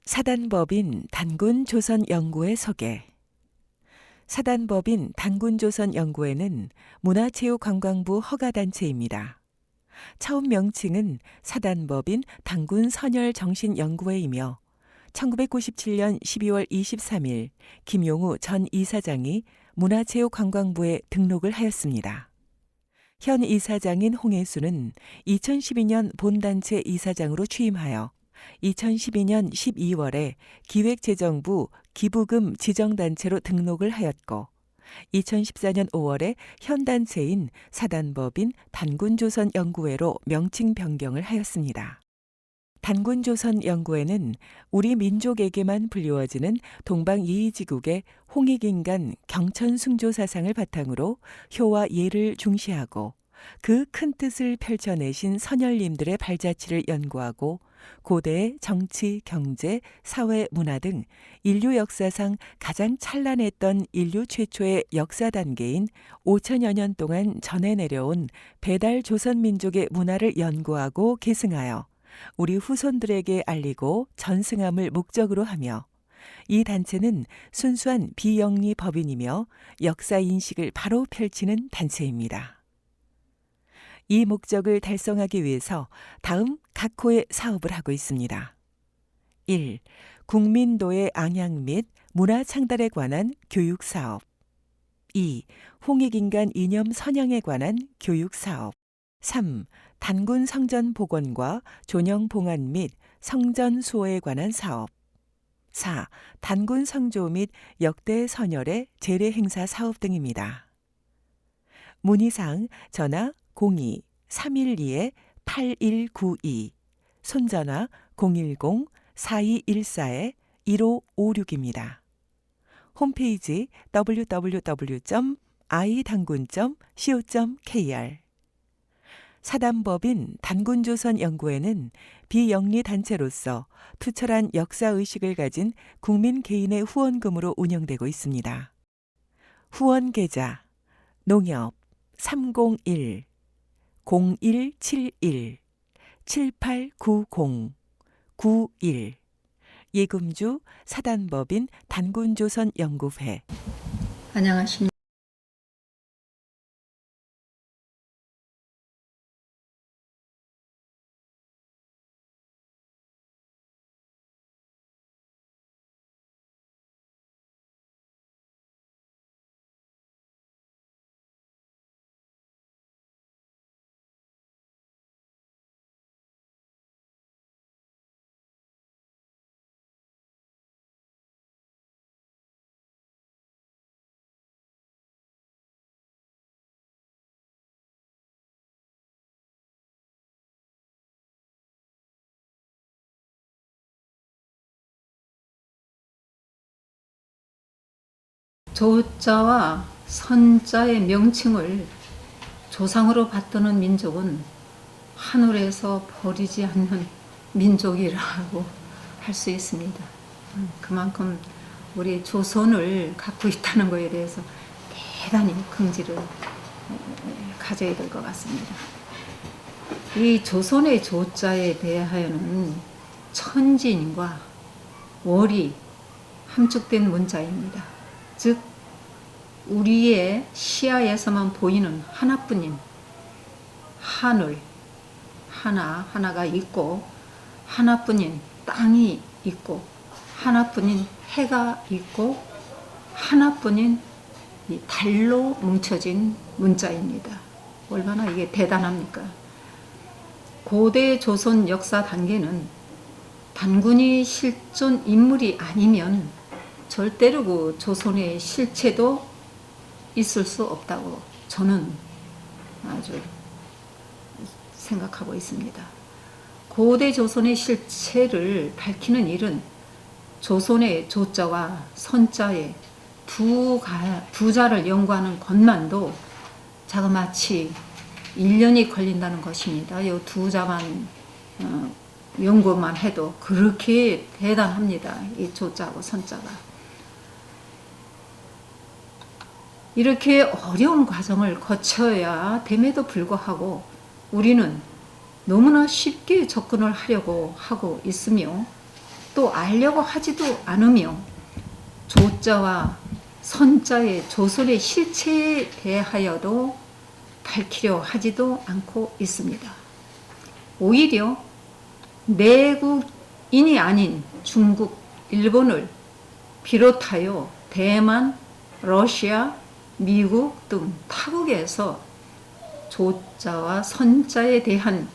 사단법인 단군조선연구회 소개. 사단법인 단군조선연구회는 문화체육관광부 허가단체입니다. 처음 명칭은 사단법인 단군선열정신연구회이며 1997년 12월 23일 김용우 전 이사장이 문화체육관광부에 등록을 하였습니다. 현 이사장인 홍혜수는 2012년 본단체 이사장으로 취임하여 2012년 12월에 기획재정부 기부금 지정단체로 등록을 하였고 2014년 5월에 현 단체인 사단법인 단군조선연구회로 명칭 변경을 하였습니다. 단군조선연구회는 우리 민족에게만 불리워지는 동방예의지국의 홍익인간 경천숭조사상을 바탕으로 효와 예를 중시하고 그 큰 뜻을 펼쳐내신 선열님들의 발자취를 연구하고 고대의 정치, 경제, 사회, 문화 등 인류 역사상 가장 찬란했던 인류 최초의 역사 단계인 5천여 년 동안 전해 내려온 배달 조선민족의 문화를 연구하고 계승하여 우리 후손들에게 알리고 전승함을 목적으로 하며 이 단체는 순수한 비영리 법인이며 역사 인식을 바로 펼치는 단체입니다. 이 목적을 달성하기 위해서 다음 각 호의 사업을 하고 있습니다. 1. 국민도의 앙양 및 문화 창달에 관한 교육 사업. 2. 홍익인간 이념 선양에 관한 교육 사업. 3. 단군 성전 복원과 존영 봉안 및 성전 수호에 관한 사업. 4. 단군 성조 및 역대 선열의 제례 행사 사업 등입니다. 문의사항 전화 02-312-8192, 손전화 010-4214-1556입니다. 홈페이지 www.idangun.co.kr. 사단법인 단군조선연구회는 비영리단체로서 투철한 역사의식을 가진 국민 개인의 후원금으로 운영되고 있습니다. 후원계좌 농협 301-0171-7890-91 예금주 사단법인 단군조선연구회. 안녕하십니까. 조자와 선자의 명칭을 조상으로 받드는 민족은 하늘에서 버리지 않는 민족이라고 할 수 있습니다. 그만큼 우리 조선을 갖고 있다는 것에 대해서 대단히 긍지를 가져야 될 것 같습니다. 이 조선의 조자에 대하여는 천진과 월이 함축된 문자입니다. 즉 우리의 시야에서만 보이는 하나뿐인 하늘 하나가 있고 하나뿐인 땅이 있고 하나뿐인 해가 있고 하나뿐인 이 달로 뭉쳐진 문자입니다. 얼마나 이게 대단합니까? 고대 조선 역사 단계는 단군이 실존 인물이 아니면 절대로 그 조선의 실체도 있을 수 없다고 저는 아주 생각하고 있습니다. 고대 조선의 실체를 밝히는 일은 조선의 조자와 선자의 두 자를 연구하는 것만도 자그마치 1년이 걸린다는 것입니다. 이 두 자만 연구만 해도 그렇게 대단합니다. 이 조자하고 선자가. 이렇게 어려운 과정을 거쳐야 됨에도 불구하고 우리는 너무나 쉽게 접근을 하려고 하고 있으며 또 알려고 하지도 않으며 조자와 선자의 조선의 실체에 대하여도 밝히려 하지도 않고 있습니다. 오히려 내국인이 아닌 중국, 일본을 비롯하여 대만, 러시아, 미국 등 타국에서 조자와 선자에 대한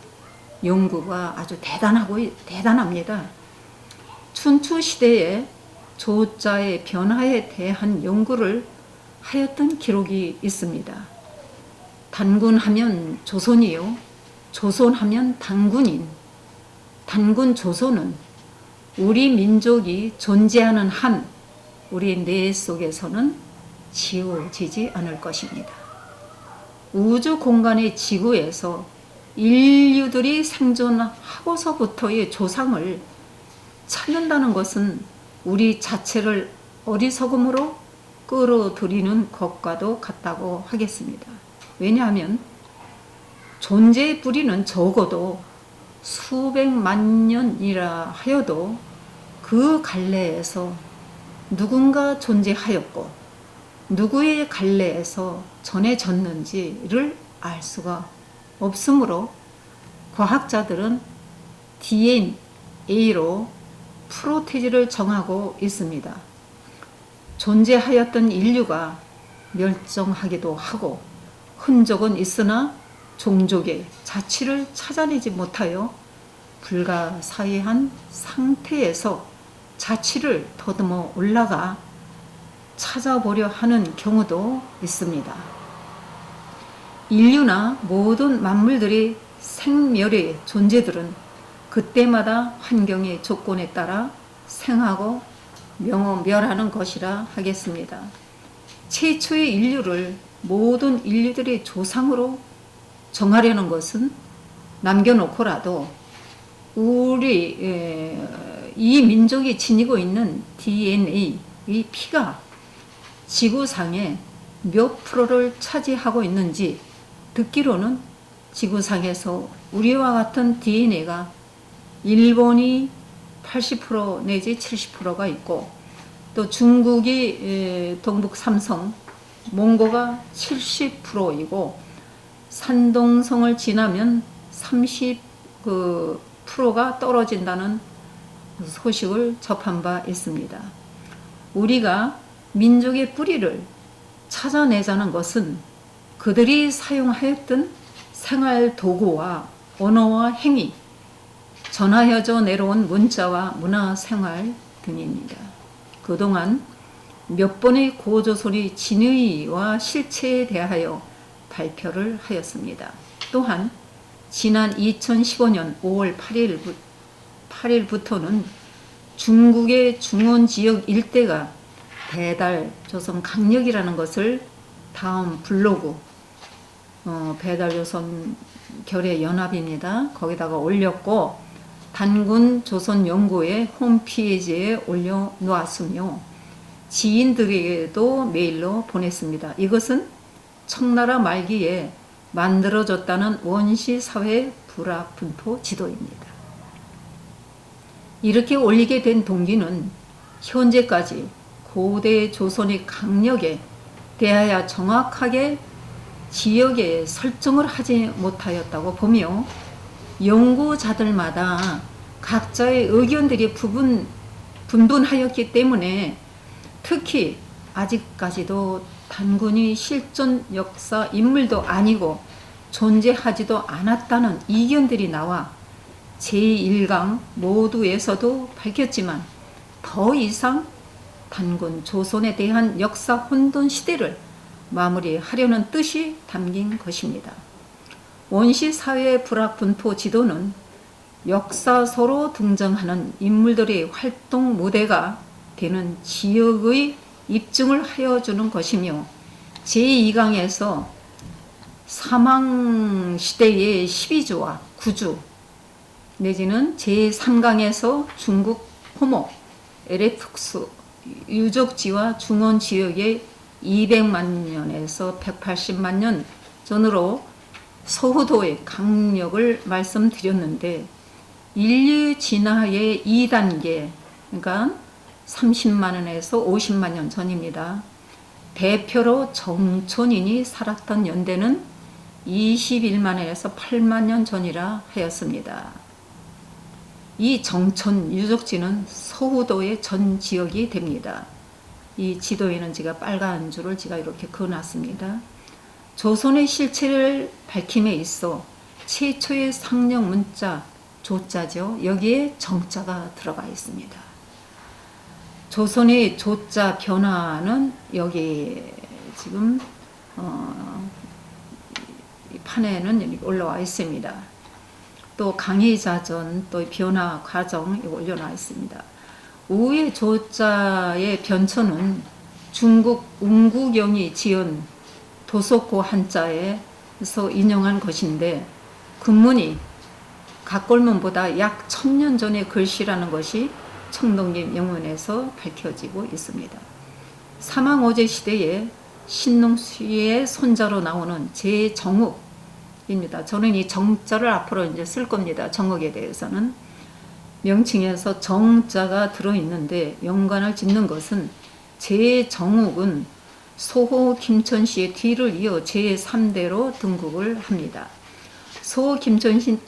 연구가 아주 대단합니다. 춘추 시대에 조자의 변화에 대한 연구를 하였던 기록이 있습니다. 단군하면 조선이요, 조선하면 단군인, 단군 조선은 우리 민족이 존재하는 한 우리 뇌 속에서는 지워지지 않을 것입니다. 우주 공간의 지구에서 인류들이 생존하고서부터의 조상을 찾는다는 것은 우리 자체를 어리석음으로 끌어들이는 것과도 같다고 하겠습니다. 왜냐하면 존재의 뿌리는 적어도 수백만 년이라 하여도 그 갈래에서 누군가 존재하였고 누구의 갈래에서 전해졌는지를 알 수가 없으므로 과학자들은 DNA로 프로테지를 정하고 있습니다. 존재하였던 인류가 멸종하기도 하고 흔적은 있으나 종족의 자취를 찾아내지 못하여 불가사의한 상태에서 자취를 더듬어 올라가 찾아보려 하는 경우도 있습니다. 인류나 모든 만물들의 생멸의 존재들은 그때마다 환경의 조건에 따라 생하고 멸하는 것이라 하겠습니다. 최초의 인류를 모든 인류들의 조상으로 정하려는 것은 남겨놓고라도 우리 이 민족이 지니고 있는 DNA, 이 피가 지구상에 몇 프로를 차지하고 있는지 듣기로는 지구상에서 우리와 같은 DNA가 일본이 80% 내지 70%가 있고 또 중국이 동북 삼성, 몽고가 70%이고 산동성을 지나면 30%가 떨어진다는 소식을 접한 바 있습니다. 우리가 민족의 뿌리를 찾아내자는 것은 그들이 사용하였던 생활 도구와 언어와 행위, 전하여져 내려온 문자와 문화생활 등입니다. 그동안 몇 번의 고조선이 진의와 실체에 대하여 발표를 하였습니다. 또한 지난 2015년 5월 8일부터는 중국의 중원지역 일대가 배달조선 강력이라는 것을 다음 블로그 배달조선 결의연합입니다. 거기다가 올렸고 단군 조선연구의 홈페이지에 올려놓았으며 지인들에게도 메일로 보냈습니다. 이것은 청나라 말기에 만들어졌다는 원시사회 불합분포 지도입니다. 이렇게 올리게 된 동기는 현재까지 고대 조선의 강력에 대하여 정확하게 지역에 설정을 하지 못하였다고 보며 연구자들마다 각자의 의견들이 분분하였기 때문에 특히 아직까지도 단군이 실존 역사 인물도 아니고 존재하지도 않았다는 이견들이 나와 제1강 모두에서도 밝혔지만 더 이상 단군 조선에 대한 역사 혼돈 시대를 마무리하려는 뜻이 담긴 것입니다. 원시사회 불합분포 지도는 역사서로 등장하는 인물들의 활동 무대가 되는 지역의 입증을 하여주는 것이며 제2강에서 사망시대의 12주와 9주 내지는 제3강에서 중국 호모, 에레툭스 유적지와 중원지역의 200만 년에서 180만 년 전으로 서후도의 강력을 말씀드렸는데 인류 진화의 2단계 그러니까 30만 원에서 50만 년 전입니다. 대표로 정촌인이 살았던 연대는 21만 원에서 8만 년 전이라 하였습니다. 이 정촌 유적지는 서우도의 전 지역이 됩니다. 이 지도에는 제가 빨간 줄을 제가 이렇게 그어놨습니다. 조선의 실체를 밝힘에 있어 최초의 상령 문자 조자죠. 여기에 정자가 들어가 있습니다. 조선의 조자 변화는 여기 지금 이 판에는 올라와 있습니다. 또 강의자전, 또 변화 과정 올려놔 있습니다. 우의 조자의 변천은 중국 웅구경이 지은 도속고 한자에서 인용한 것인데 금문이 각골문보다 약 1000년 전의 글씨라는 것이 청동기 명문에서 밝혀지고 있습니다. 사망오제 시대에 신농수의 손자로 나오는 제정욱입니다. 저는 이 정자를 앞으로 이제 쓸 겁니다. 정욱에 대해서는. 명칭에서 정자가 들어있는데 연관을 짓는 것은 제정욱은 소호 김천시의 뒤를 이어 제3대로 등극을 합니다. 소호 김천시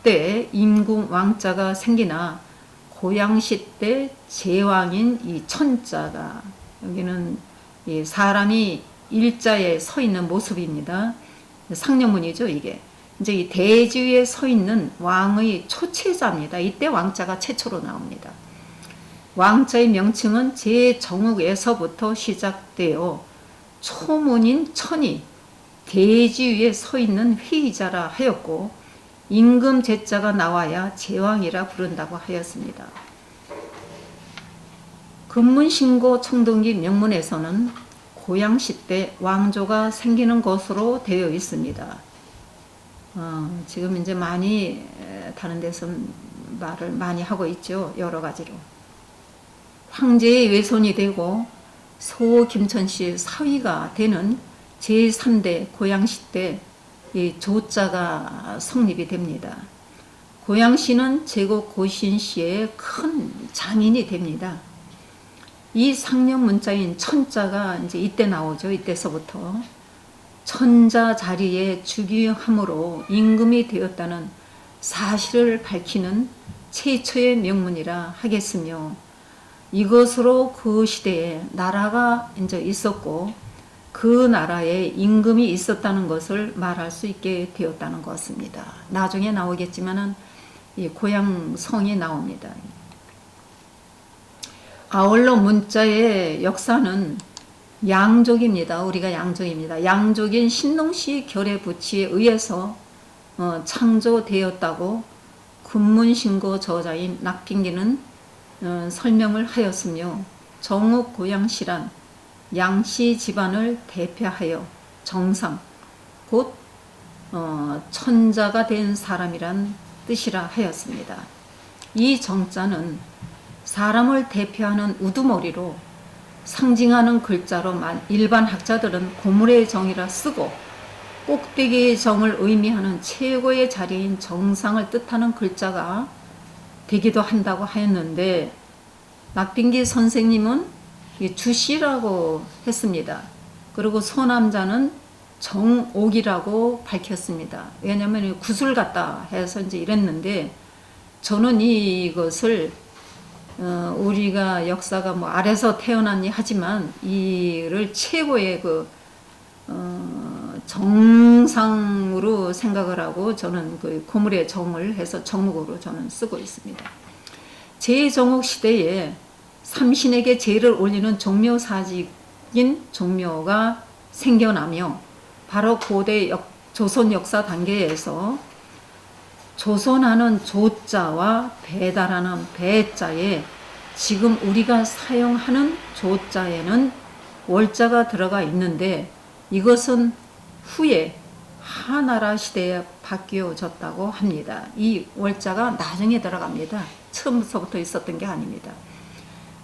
때 임금 왕자가 생기나 고양시 때 제왕인 이 천자가, 여기는 이 사람이 일자에 서 있는 모습입니다. 상령문이죠, 이게. 이제 이 대지 위에 서 있는 왕의 초체자입니다. 이때 왕자가 최초로 나옵니다. 왕자의 명칭은 제정욱에서부터 시작되어 초문인 천이 대지 위에 서 있는 회의자라 하였고 임금 제자가 나와야 제왕이라 부른다고 하였습니다. 금문신고 청동기 명문에서는 고양시 때 왕조가 생기는 것으로 되어 있습니다. 지금 이제 많이 다른 데서 말을 많이 하고 있죠. 여러 가지로. 황제의 외손이 되고 소 김천시 사위가 되는 제3대 고양시 때 이 조자가 성립이 됩니다. 고양시는 제국 고신시의 큰 장인이 됩니다. 이 상령 문자인 천자가 이제 이때 나오죠. 이때서부터 천자 자리에 즉위함으로 임금이 되었다는 사실을 밝히는 최초의 명문이라 하겠으며 이것으로 그 시대에 나라가 이제 있었고 그 나라에 임금이 있었다는 것을 말할 수 있게 되었다는 것입니다. 나중에 나오겠지만은 이 고향성이 나옵니다. 아울러 문자의 역사는 양족입니다. 우리가 양족입니다. 양족인 신농시 결의부치에 의해서 창조되었다고 금문신고 저자인 낙빙기는 설명을 하였으며 정욱 고양시란 양씨 집안을 대표하여 정상 곧 천자가 된 사람이란 뜻이라 하였습니다. 이 정자는 사람을 대표하는 우두머리로 상징하는 글자로 일반 학자들은 고물의 정이라 쓰고 꼭대기의 정을 의미하는 최고의 자리인 정상을 뜻하는 글자가 되기도 한다고 하였는데 낙빙기 선생님은 주씨라고 했습니다. 그리고 소남자는 정옥이라고 밝혔습니다. 왜냐하면 구슬 같다 해서 이제 이랬는데 저는 이것을 우리가 역사가 뭐 아래서 태어났니 하지만 이를 최고의 그 정상으로 생각을 하고 저는 그 고물의 정을 해서 정옥으로 저는 쓰고 있습니다. 제정옥 시대에 삼신에게 제를 올리는 종묘사직인 종묘가 생겨나며 바로 고대 조선 역사 단계에서 조선하는 조자와 배달하는 배자에 지금 우리가 사용하는 조자에는 월자가 들어가 있는데 이것은 후에 하나라 시대에 바뀌어졌다고 합니다. 이 월자가 나중에 들어갑니다. 처음부터 있었던 게 아닙니다.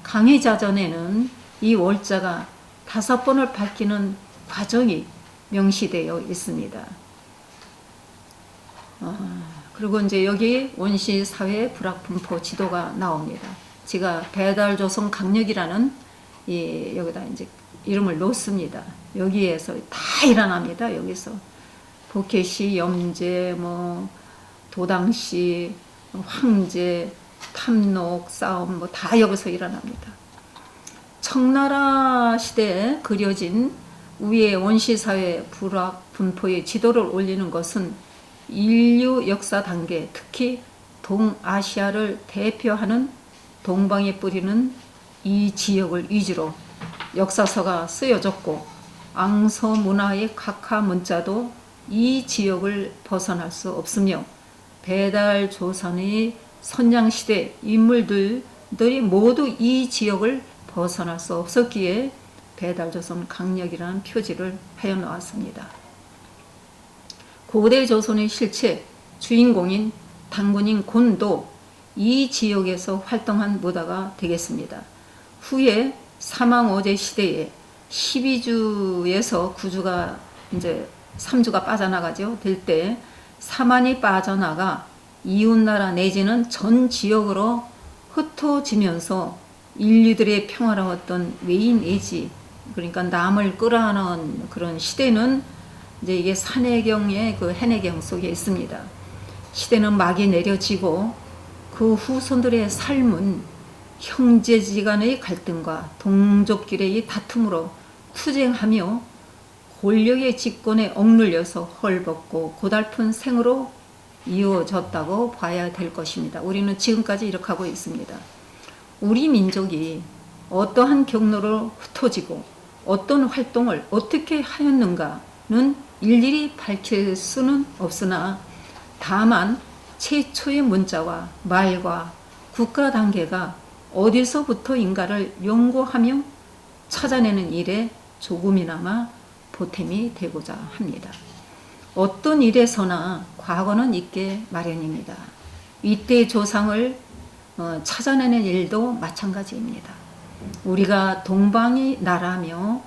강의자전에는 이 월자가 5번을 밝히는 과정이 명시되어 있습니다. 그리고 이제 여기 원시사회 불합분포 지도가 나옵니다. 제가 배달조선 강력이라는 여기다 이제 이름을 놓습니다. 여기에서 다 일어납니다. 여기서 복해시, 염제, 도당시, 황제, 탐록, 싸움 다 여기서 일어납니다. 청나라 시대에 그려진 우리의 원시사회 불학 분포의 지도를 올리는 것은 인류 역사 단계, 특히 동아시아를 대표하는 동방에 뿌리는 이 지역을 위주로 역사서가 쓰여졌고 앙서 문화의 각하 문자도 이 지역을 벗어날 수 없으며 배달조선의 선양시대 인물들이 모두 이 지역을 벗어날 수 없었기에 배달조선 강력이라는 표지를 하여 놓았습니다. 고대 조선의 실체 주인공인 당군인 곤도 이 지역에서 활동한 무다가 되겠습니다. 후에 사망오제 시대에 12주에서 9주가 이제 3주가 빠져나가죠. 될 때 사만이 빠져나가 이웃나라 내지는 전 지역으로 흩어지면서 인류들의 평화로웠던 외인애지, 그러니까 남을 끌어안은 그런 시대는 이제 이게 산해경의 그 해내경 속에 있습니다. 시대는 막이 내려지고 그 후손들의 삶은 형제지간의 갈등과 동족끼리의 다툼으로 투쟁하며 권력의 집권에 억눌려서 헐벗고 고달픈 생으로 이어졌다고 봐야 될 것입니다. 우리는 지금까지 이렇게 하고 있습니다. 우리 민족이 어떠한 경로로 흩어지고 어떤 활동을 어떻게 하였는가는 일일이 밝힐 수는 없으나 다만 최초의 문자와 말과 국가 단계가 어디서부터인가를 연구하며 찾아내는 일에 조금이나마 보탬이 되고자 합니다. 어떤 일에서나 과거는 있게 마련입니다. 이때 조상을 찾아내는 일도 마찬가지입니다. 우리가 동방의 나라며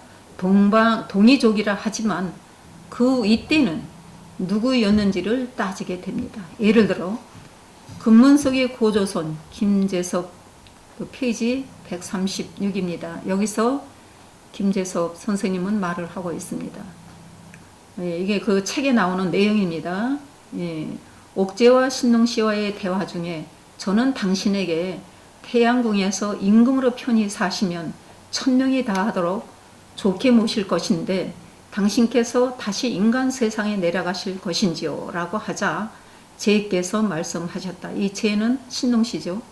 동이족이라 하지만 그 이때는 누구였는지를 따지게 됩니다. 예를 들어 금문석의 고조선 김재섭 페이지 136입니다. 여기서 김재섭 선생님은 말을 하고 있습니다. 이게 그 책에 나오는 내용입니다. 옥제와 신농씨와의 대화 중에 저는 당신에게 태양궁에서 임금으로 편히 사시면 1000명이 다하도록 좋게 모실 것인데 당신께서 다시 인간 세상에 내려가실 것인지요? 라고 하자 제께서 말씀하셨다. 이 제는 신농씨죠.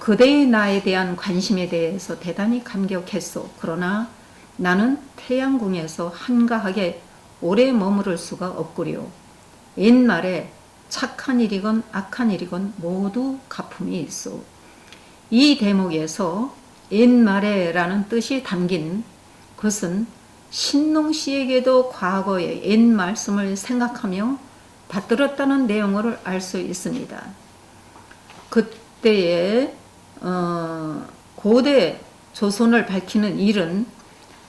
그대의 나에 대한 관심에 대해서 대단히 감격했소. 그러나 나는 태양궁에서 한가하게 오래 머무를 수가 없구려. 옛말에 착한 일이건 악한 일이건 모두 가품이 있소. 이 대목에서 옛말에라는 뜻이 담긴 것은 신농씨에게도 과거의 옛 말씀을 생각하며 받들었다는 내용을 알 수 있습니다. 그때의 고대 조선을 밝히는 일은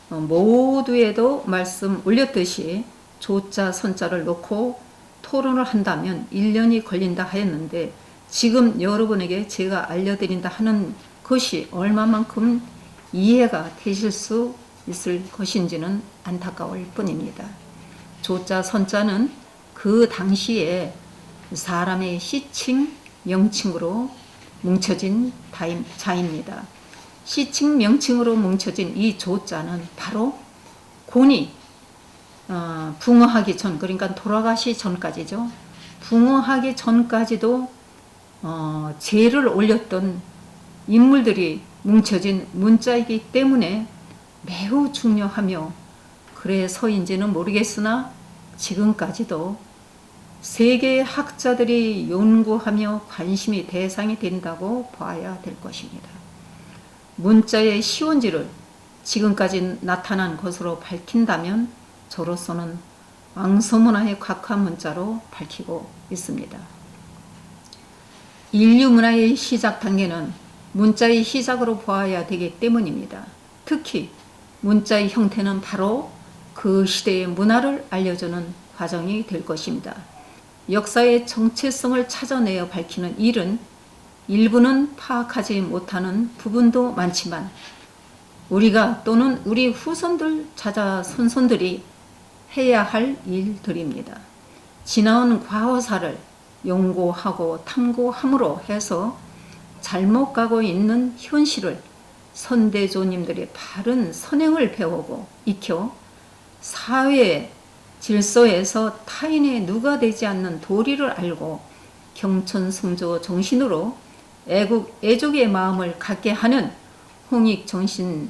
모두에도 말씀 올렸듯이 조자 선자를 놓고 토론을 한다면 1년이 걸린다 하였는데 지금 여러분에게 제가 알려드린다 하는 것이 얼마만큼 이해가 되실 수 있을 것인지는 안타까울 뿐입니다. 조자 선자는 그 당시에 사람의 시칭 명칭으로 뭉쳐진 자입니다. 시칭 명칭으로 뭉쳐진 이 조자는 바로 곤이 붕어하기 전, 그러니까 돌아가시 전까지죠. 붕어하기 전까지도 제를 올렸던 인물들이 뭉쳐진 문자이기 때문에 매우 중요하며 그래서인지는 모르겠으나 지금까지도 세계의 학자들이 연구하며 관심이 대상이 된다고 봐야 될 것입니다. 문자의 시원지를 지금까지 나타난 것으로 밝힌다면 저로서는 앙서문화의 각하 문자로 밝히고 있습니다. 인류 문화의 시작 단계는 문자의 시작으로 보아야 되기 때문입니다. 특히 문자의 형태는 바로 그 시대의 문화를 알려주는 과정이 될 것입니다. 역사의 정체성을 찾아내어 밝히는 일은 일부는 파악하지 못하는 부분도 많지만 우리가 또는 우리 후손들, 자자손손들이 해야 할 일들입니다. 지나온 과거사를 연구하고 탐구함으로 해서 잘못 가고 있는 현실을 선대조님들의 바른 선행을 배우고 익혀 사회 질서에서 타인의 누가 되지 않는 도리를 알고 경천승조 정신으로 애족의 마음을 갖게 하는 홍익정신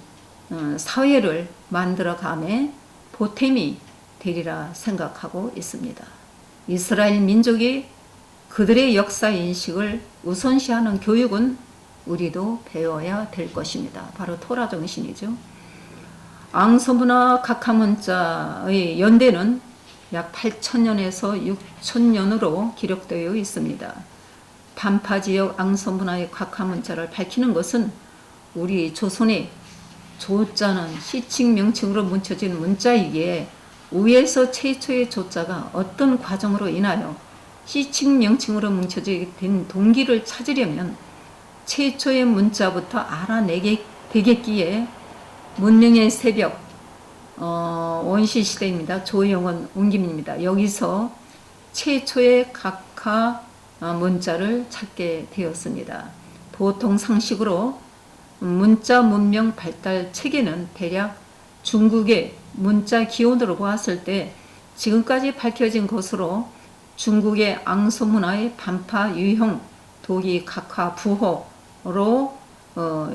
사회를 만들어감에 보탬이 되리라 생각하고 있습니다. 이스라엘 민족이 그들의 역사 인식을 우선시하는 교육은 우리도 배워야 될 것입니다. 바로 토라 정신이죠. 앙소문화 각하문자의 연대는 약 8,000년에서 6,000년으로 기록되어 있습니다. 반파지역 앙소문화의 각하문자를 밝히는 것은 우리 조선의 조자는 시칭 명칭으로 뭉쳐진 문자이기에 위에서 최초의 조자가 어떤 과정으로 인하여 시칭 명칭으로 뭉쳐지게 된 동기를 찾으려면 최초의 문자부터 알아내게 되겠기에 문명의 새벽 원시시대입니다. 조영원 웅김입니다. 여기서 최초의 각하 문자를 찾게 되었습니다. 보통 상식으로 문자 문명 발달 체계는 대략 중국의 문자 기원으로 보았을 때 지금까지 밝혀진 것으로 중국의 앙소문화의 반파 유형 도기 각하 부호로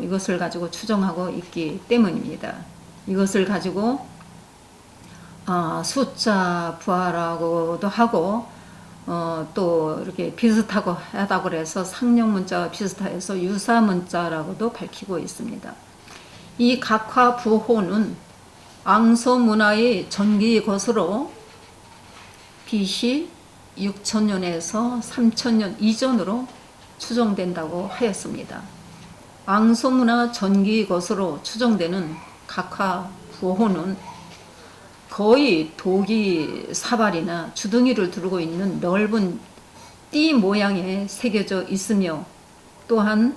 이것을 가지고 추정하고 있기 때문입니다. 이것을 가지고 숫자 부하라고도 하고 또 이렇게 비슷하고 하다고 해서 상용 문자와 비슷해서 유사 문자라고도 밝히고 있습니다. 이 각화 부호는 앙소 문화의 전기의 것으로 BC 6,000년에서 3,000년 이전으로 추정된다고 하였습니다. 앙소 문화 전기의 것으로 추정되는 각화 부호는 거의 도기 사발이나 주둥이를 두르고 있는 넓은 띠 모양에 새겨져 있으며 또한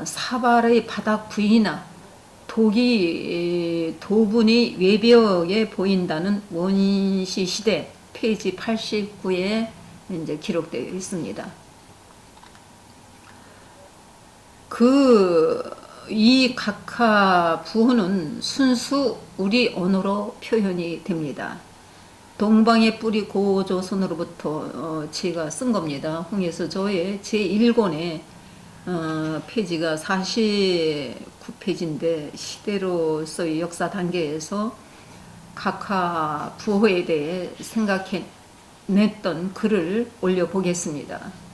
사발의 바닥 부위나 도분이 외벽에 보인다는 원시 시대 페이지 89에 이제 기록되어 있습니다. 이 각하 부호는 순수 우리 언어로 표현이 됩니다. 동방의 뿌리 고조선으로부터 제가 쓴 겁니다. 홍예서조의 제1권에 페이지가 49페이지인데 시대로서의 역사 단계에서 각하 부호에 대해 생각해냈던 글을 올려보겠습니다.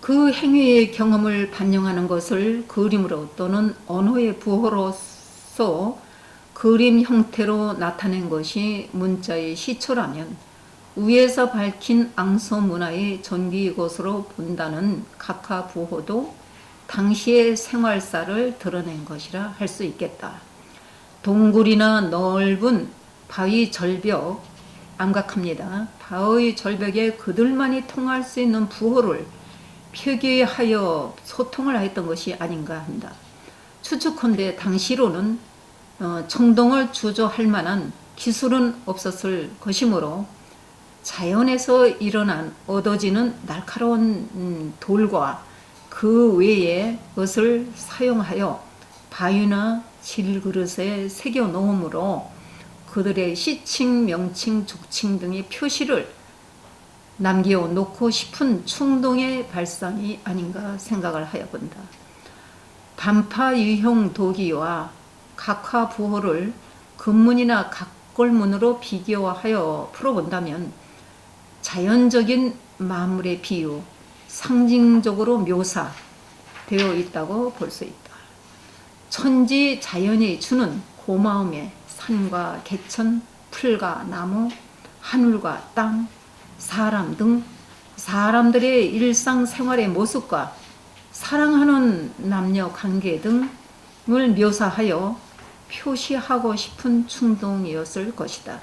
그 행위의 경험을 반영하는 것을 그림으로 또는 언어의 부호로서 그림 형태로 나타낸 것이 문자의 시초라면 위에서 밝힌 앙소 문화의 전기의 것으로 본다는 각하 부호도 당시의 생활사를 드러낸 것이라 할 수 있겠다. 동굴이나 넓은 바위 절벽, 암각합니다. 바위 절벽에 그들만이 통할 수 있는 부호를 표기하여 소통을 하였던 것이 아닌가 합니다. 추측컨대 당시로는 청동을 주조할 만한 기술은 없었을 것이므로 자연에서 일어난 얻어지는 날카로운 돌과 그 외의 것을 사용하여 바위나 질그릇에 새겨 놓음으로 그들의 시칭, 명칭, 족칭 등의 표시를 남겨놓고 싶은 충동의 발상이 아닌가 생각을 하여 본다. 반파 유형 도기와 각화 부호를 근문이나 각골문으로 비교하여 풀어본다면 자연적인 만물의 비유, 상징적으로 묘사되어 있다고 볼 수 있다. 천지 자연이 주는 고마움에 산과 개천, 풀과 나무, 하늘과 땅, 사람 등 사람들의 일상생활의 모습과 사랑하는 남녀 관계 등을 묘사하여 표시하고 싶은 충동이었을 것이다.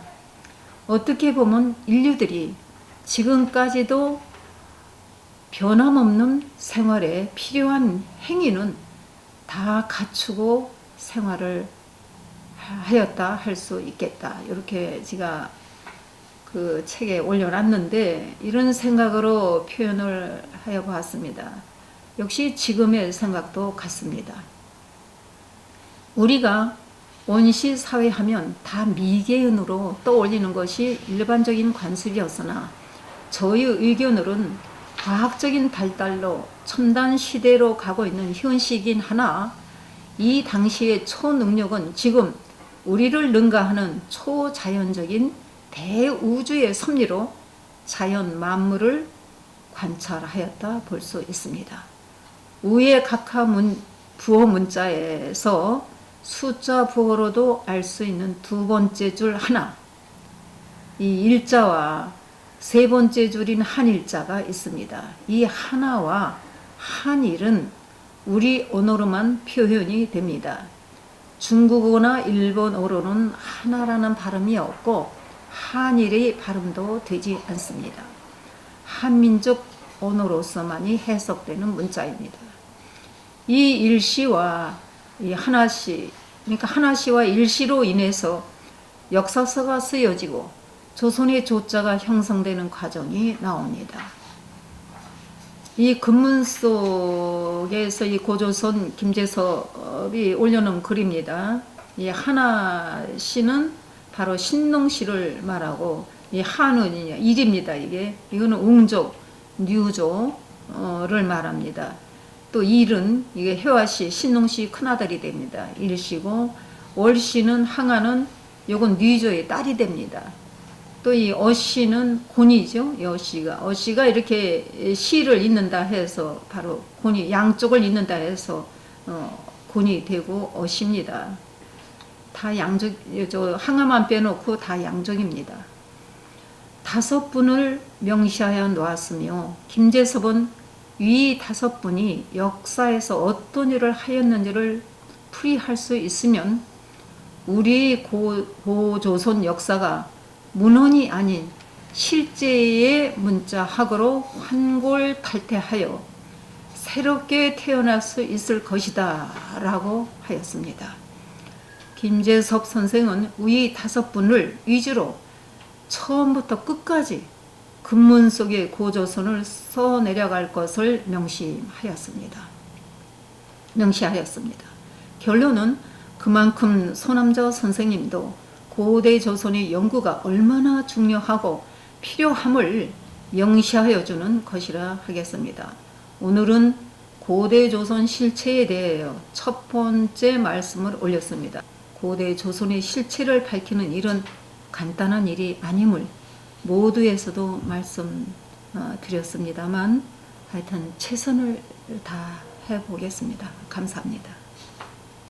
어떻게 보면 인류들이 지금까지도 변함없는 생활에 필요한 행위는 다 갖추고 생활을 하였다 할 수 있겠다. 이렇게 제가 그 책에 올려놨는데 이런 생각으로 표현을 하여 보았습니다. 역시 지금의 생각도 같습니다. 우리가 원시 사회 하면 다 미개인으로 떠올리는 것이 일반적인 관습이었으나 저의 의견으로는 과학적인 발달로 첨단 시대로 가고 있는 현시이긴 하나 이 당시의 초능력은 지금 우리를 능가하는 초자연적인 대우주의 섭리로 자연 만물을 관찰하였다 볼 수 있습니다. 위의 각하 부호 문자에서 숫자 부호로도 알 수 있는 두 번째 줄 하나, 이 일자와 세 번째 줄인 한일자가 있습니다. 이 하나와 한일은 우리 언어로만 표현이 됩니다. 중국어나 일본어로는 하나라는 발음이 없고 한일의 발음도 되지 않습니다. 한민족 언어로서만이 해석되는 문자입니다. 이 일시와 이 하나시, 그러니까 하나시와 일시로 인해서 역사서가 쓰여지고 조선의 조자가 형성되는 과정이 나옵니다. 이 근문 속에서 이 고조선 김재섭이 올려놓은 글입니다. 이 하나시는 바로 신농시를 말하고 이 한은 일입니다. 이거는 웅족, 뉴조를 말합니다. 또 일은 이게 회화시, 신농시 큰아들이 됩니다. 일시고 월시는 항아는 요건 뉴조의 딸이 됩니다. 또 이 어시는 곤이죠. 어시가 이렇게 시를 잇는다 해서 바로 곤이 양쪽을 잇는다 해서 곤이 되고 어시입니다. 다 양족, 항아만 빼놓고 다 양족입니다. 5분을 명시하여 놓았으며 김재섭은 이 5분이 역사에서 어떤 일을 하였는지를 풀이할 수 있으면 우리 고조선 역사가 문헌이 아닌 실제의 문자학으로 환골탈태하여 새롭게 태어날 수 있을 것이다 라고 하였습니다. 김재섭 선생은 이 5분을 위주로 처음부터 끝까지 근문 속의 고조선을 써내려갈 것을 명시하였습니다. 결론은 그만큼 손남저 선생님도 고대 조선의 연구가 얼마나 중요하고 필요함을 명시하여 주는 것이라 하겠습니다. 오늘은 고대 조선 실체에 대하여 첫 번째 말씀을 올렸습니다. 고대 조선의 실체를 밝히는 일은 간단한 일이 아님을 모두에서도 말씀드렸습니다만 하여튼 최선을 다해 보겠습니다. 감사합니다.